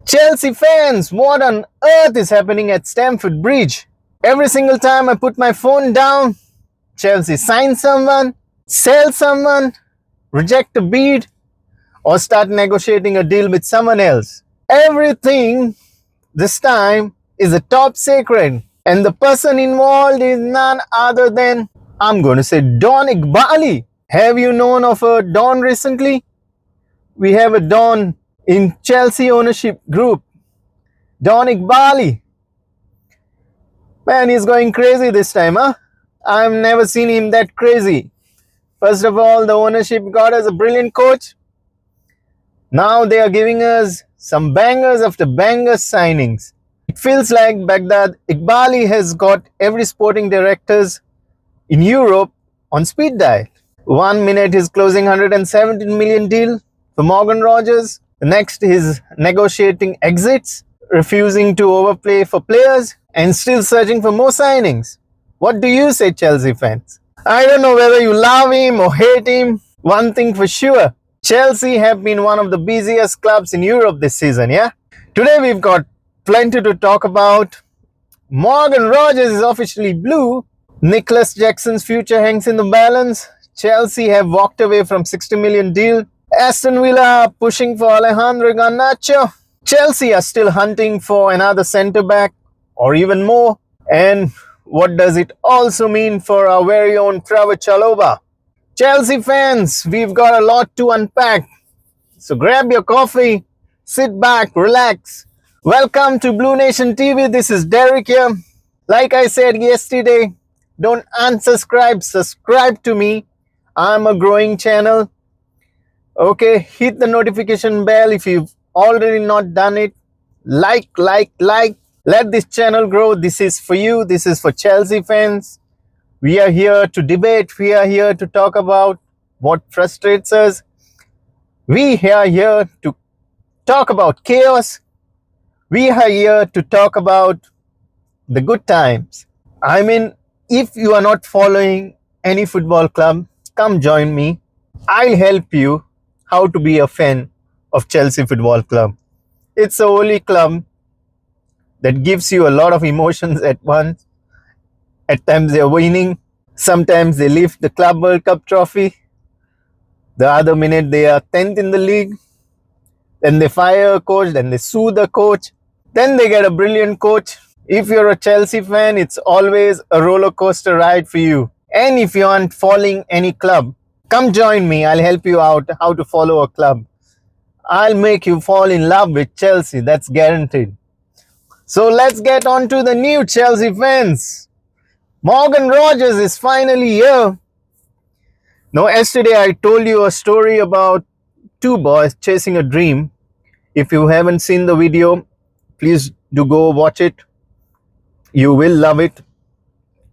Chelsea fans, what on earth is happening at Stamford Bridge? Every single time I put my phone down, Chelsea sign someone, sell someone, reject a bid, or start negotiating a deal with someone else. Everything this time is a top secret, and the person involved is none other than, I'm going to say, Don Eghbali. Have you known of a Don recently? We have a Don in Chelsea ownership group, Don Eghbali. Man, he's going crazy this time, huh? I've never seen him that crazy. First of all, the ownership got us a brilliant coach. Now they are giving us some bangers after bangers signings. It feels like Baghdad Eghbali has got every sporting directors in Europe on speed dial. 1 minute he's closing 117 million deal for Morgan Rogers. The next he's negotiating exits, refusing to overpay for players, and still searching for more signings. What do you say, Chelsea fans? I don't know whether you love him or hate him. One thing for sure, Chelsea have been one of the busiest clubs in Europe this season, yeah? Today we've got plenty to talk about. Morgan Rogers is officially blue. Nicolas Jackson's future hangs in the balance. Chelsea have walked away from 60 million deal. Aston Villa are pushing for Alejandro Garnacho. Chelsea are still hunting for another centre-back or even more. And what does it also mean for our very own Trevor Chalobah? Chelsea fans, we've got a lot to unpack. So grab your coffee, sit back, relax. Welcome to Blue Nation TV. This is Derek here. Like I said yesterday, don't unsubscribe, subscribe to me. I'm a growing channel. Okay, hit the notification bell if you've already not done it. Like. Let this channel grow. This is for you. This is for Chelsea fans. We are here to debate. We are here to talk about what frustrates us. We are here to talk about chaos. We are here to talk about the good times. I mean, if you are not following any football club, come join me. I'll help you how to be a fan of Chelsea Football Club. It's a holy club that gives you a lot of emotions at once. At times they're winning. Sometimes they lift the Club World Cup trophy. The other minute they are 10th in the league. Then they fire a coach. Then they sue the coach. Then they get a brilliant coach. If you're a Chelsea fan, it's always a roller coaster ride for you. And if you aren't following any club, come join me. I'll help you out how to follow a club. I'll make you fall in love with Chelsea. That's guaranteed. So let's get on to the new Chelsea fans. Morgan Rogers is finally here. Now, yesterday I told you a story about two boys chasing a dream. If you haven't seen the video, please do go watch it. You will love it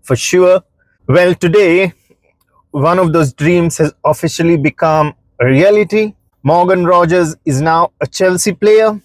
for sure. Well, today, one of those dreams has officially become a reality. Morgan Rogers is now a Chelsea player.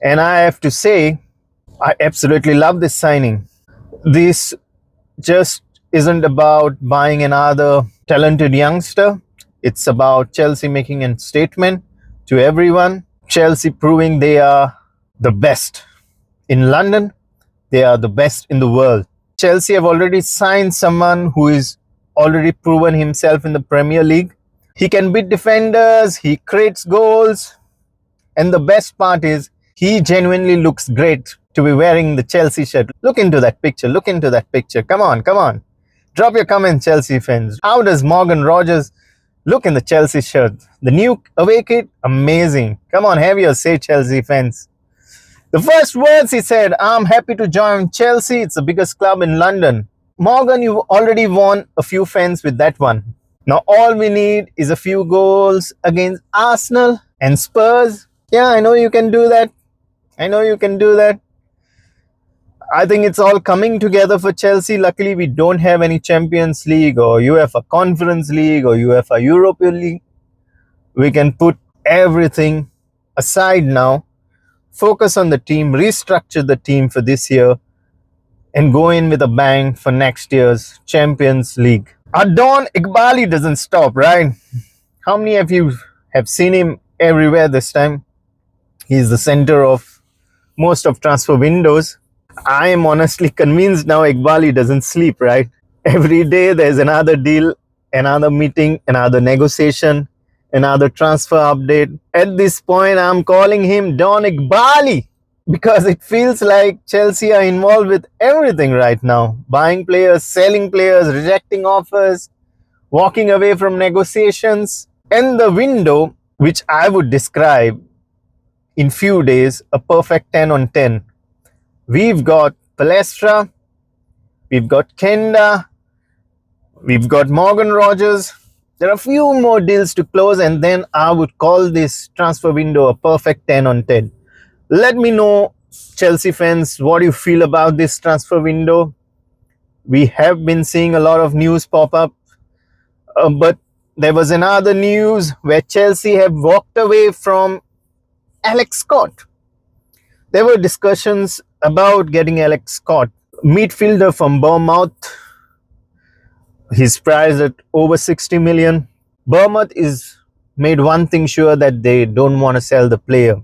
And I have to say, I absolutely love this signing. This just isn't about buying another talented youngster. It's about Chelsea making a statement to everyone. Chelsea proving they are the best in London. They are the best in the world. Chelsea have already signed someone who is already proven himself in the Premier League. He can beat defenders. He creates goals. And the best part is he genuinely looks great to be wearing the Chelsea shirt. Look into that picture. Look into that picture. Come on. Drop your comments, Chelsea fans. How does Morgan Rogers look in the Chelsea shirt? The new away kit, amazing. Come on, have your say, Chelsea fans. The first words he said, I'm happy to join Chelsea. It's the biggest club in London. Morgan, you've already won a few fans with that one. Now all we need is a few goals against Arsenal and Spurs. Yeah, I know you can do that. I think it's all coming together for Chelsea. Luckily, we don't have any Champions League or UEFA Conference League or UEFA Europa League. We can put everything aside now, focus on the team, restructure the team for this year, and go in with a bang for next year's Champions League. Don Eghbali doesn't stop, right? How many of you have seen him everywhere this time? He's the center of most of transfer windows. I am honestly convinced now Eghbali doesn't sleep, right? Every day there's another deal, another meeting, another negotiation, another transfer update. At this point, I'm calling him Don Eghbali because it feels like Chelsea are involved with everything right now. Buying players, selling players, rejecting offers, walking away from negotiations. And the window, which I would describe in few days, a perfect 10 on 10. We've got Palestra, we've got Kenda, we've got Morgan Rogers. There are a few more deals to close, and then I would call this transfer window a perfect 10 on 10. Let me know, Chelsea fans, what you feel about this transfer window. We have been seeing a lot of news pop up, but there was another news where Chelsea have walked away from Alex Scott. There were discussions about getting Alex Scott, midfielder from Bournemouth. He's priced at over 60 million. Bournemouth is made one thing sure, that they don't want to sell the player.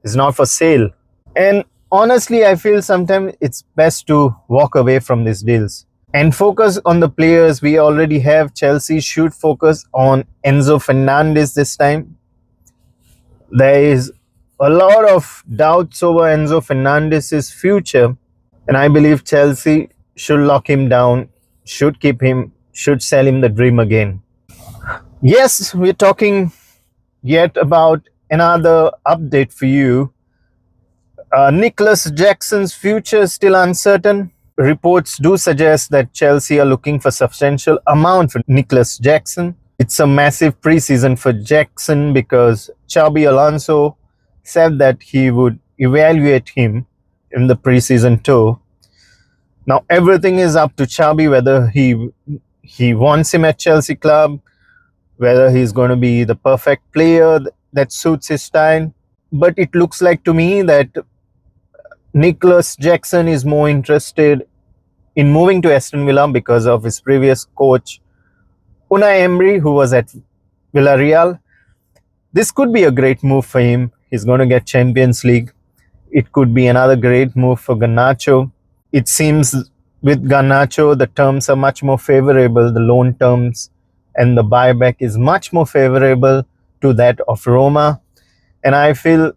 It's not for sale. And honestly, I feel sometimes it's best to walk away from these deals and focus on the players we already have. Chelsea should focus on Enzo Fernandez this time. There is a lot of doubts over Enzo Fernandez's future, and I believe Chelsea should lock him down, should keep him, should sell him the dream again. Yes, we're talking yet about another update for you. Nicolas Jackson's future is still uncertain. Reports do suggest that Chelsea are looking for substantial amount for Nicolas Jackson. It's a massive preseason for Jackson because Xabi Alonso said that he would evaluate him in the preseason tour. Now everything is up to Xabi, whether he wants him at Chelsea club, whether he's going to be the perfect player that suits his style. But it looks like to me that Nicolas Jackson is more interested in moving to Aston Villa because of his previous coach, Unai Emery, who was at Villarreal. This could be a great move for him. He's going to get Champions League. It could be another great move for Garnacho. It seems with Garnacho, the terms are much more favorable. The loan terms and the buyback is much more favorable to that of Roma. And I feel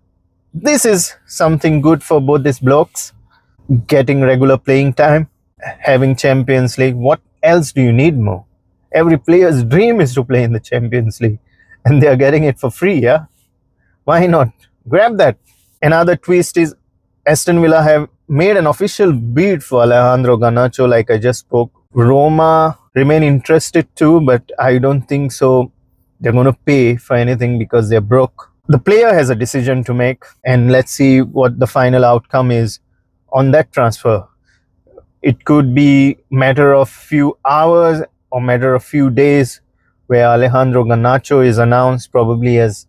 this is something good for both these blokes. Getting regular playing time, having Champions League. What else do you need more? Every player's dream is to play in the Champions League, and they are getting it for free, yeah? Why not? Grab that. Another twist is Aston Villa have made an official bid for Alejandro Garnacho, like I just spoke. Roma remain interested too, but I don't think so they're going to pay for anything because they're broke. The player has a decision to make, and let's see what the final outcome is on that transfer. It could be matter of few hours or matter of few days where Alejandro Garnacho is announced probably as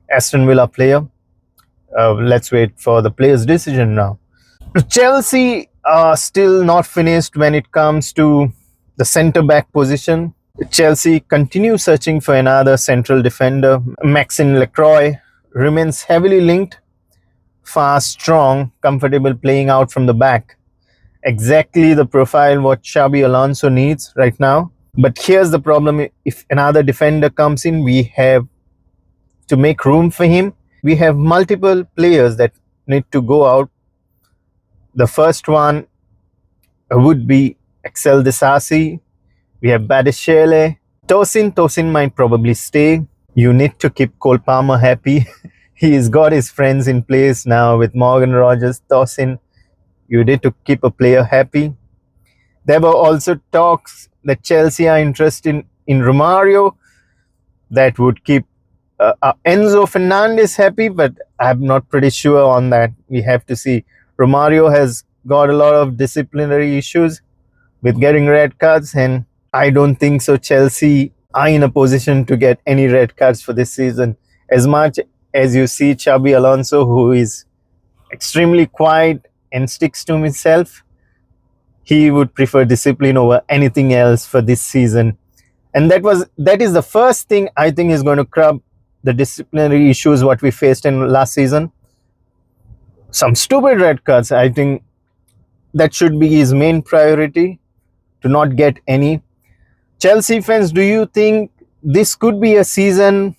Aston Villa player. Let's wait for the player's decision now. Chelsea are still not finished when it comes to the centre-back position. Chelsea continue searching for another central defender. Maxence Lacroix remains heavily linked, fast, strong, comfortable playing out from the back. Exactly the profile what Xabi Alonso needs right now. But here's the problem. If another defender comes in, we have to make room for him. We have multiple players that need to go out. The first one would be Axel Disasi. We have Badishele. Tosin might probably stay. You need to keep Cole Palmer happy. He's got his friends in place now with Morgan Rogers, Tosin. You need to keep a player happy. There were also talks that Chelsea are interested in Romario that would keep Enzo Fernandez happy, but I'm not pretty sure on that. We have to see. Romario has got a lot of disciplinary issues with getting red cards, and I don't think so Chelsea are in a position to get any red cards for this season. As much as you see Xabi Alonso, who is extremely quiet and sticks to himself, he would prefer discipline over anything else for this season. And that is the first thing I think is going to curb the disciplinary issues what we faced in last season. some stupid red cards. I think that should be his main priority, to not get any. Chelsea fans, do you think this could be a season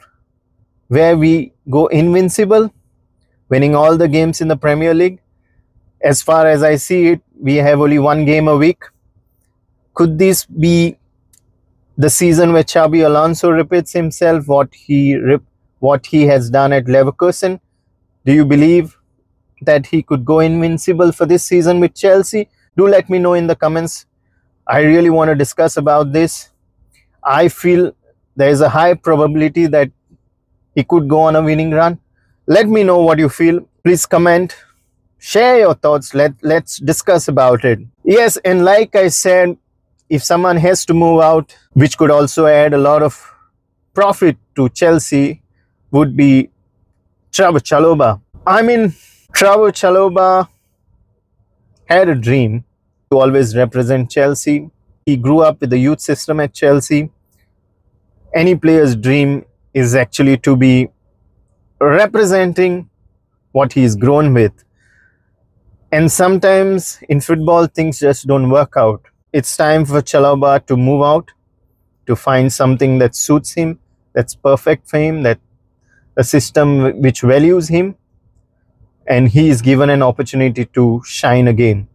where we go invincible, winning all the games in the Premier League? As far as I see it, we have only one game a week. Could this be the season where Xabi Alonso repeats himself, what he has done at Leverkusen? Do you believe that he could go invincible for this season with Chelsea? Do let me know in the comments. I really want to discuss about this. I feel there is a high probability that he could go on a winning run. Let me know what you feel. Please comment, share your thoughts. Let's discuss about it. Yes, and like I said, if someone has to move out, which could also add a lot of profit to Chelsea, would be Trevoh Chalobah. I mean, Trevoh Chalobah had a dream to always represent Chelsea. He grew up with the youth system at Chelsea. Any player's dream is actually to be representing what he's grown with. And sometimes in football, things just don't work out. It's time for Chalobah to move out, to find something that suits him, that's perfect for him, that a system which values him, and he is given an opportunity to shine again.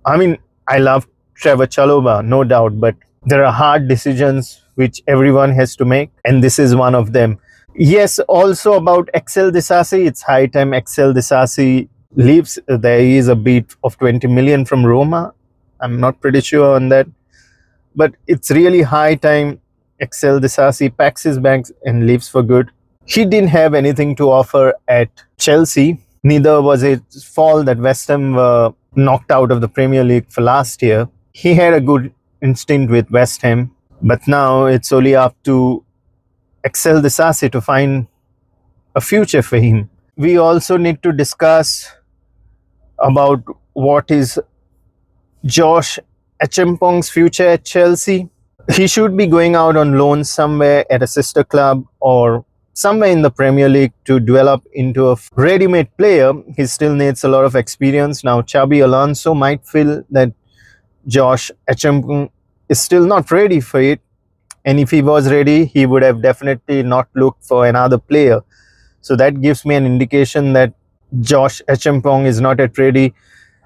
I mean, I love Trevoh Chalobah, no doubt, but there are hard decisions which everyone has to make, and this is one of them. Yes, also about Axel Disasi, it's high time Axel Disasi leaves. There is a bid of 20 million from Roma. I'm not pretty sure on that, but it's really high time Axel Disasi packs his bags and leaves for good. He didn't have anything to offer at Chelsea. Neither was it fault that West Ham were knocked out of the Premier League for last year. He had a good instinct with West Ham, but now it's only up to Axel Disasi to find a future for him. We also need to discuss about what is Josh Acheampong's future at Chelsea. He should be going out on loan somewhere at a sister club or somewhere in the Premier League to develop into a ready-made player. He still needs a lot of experience. Now, Xabi Alonso might feel that Josh Acheampong is still not ready for it. And if he was ready, he would have definitely not looked for another player. So that gives me an indication that Josh Acheampong is not yet ready.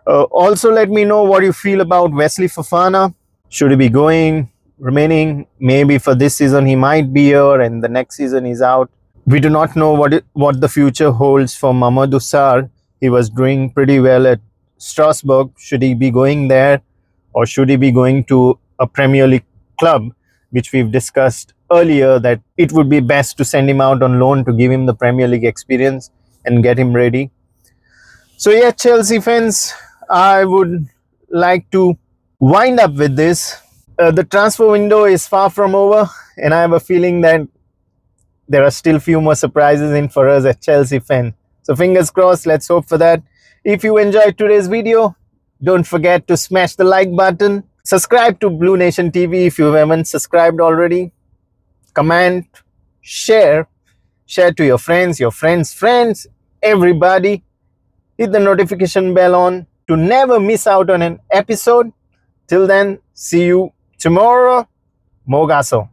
Also, let me know what you feel about Wesley Fofana. Should he be going, remaining? Maybe for this season he might be here and the next season he's out. We do not know what the future holds for Mamadou Sarr. He was doing pretty well at Strasbourg. Should he be going there, or should he be going to a Premier League club, which we've discussed earlier, that it would be best to send him out on loan to give him the Premier League experience and get him ready. So yeah, Chelsea fans, I would like to wind up with this. The transfer window is far from over, and I have a feeling that there are still few more surprises in for us at Chelsea fan. So fingers crossed, let's hope for that. If you enjoyed today's video, don't forget to smash the like button. Subscribe to Blue Nation TV if you haven't subscribed already. Comment, share to your friends, everybody. Hit the notification bell on to never miss out on an episode. Till then, see you tomorrow. Mogaso.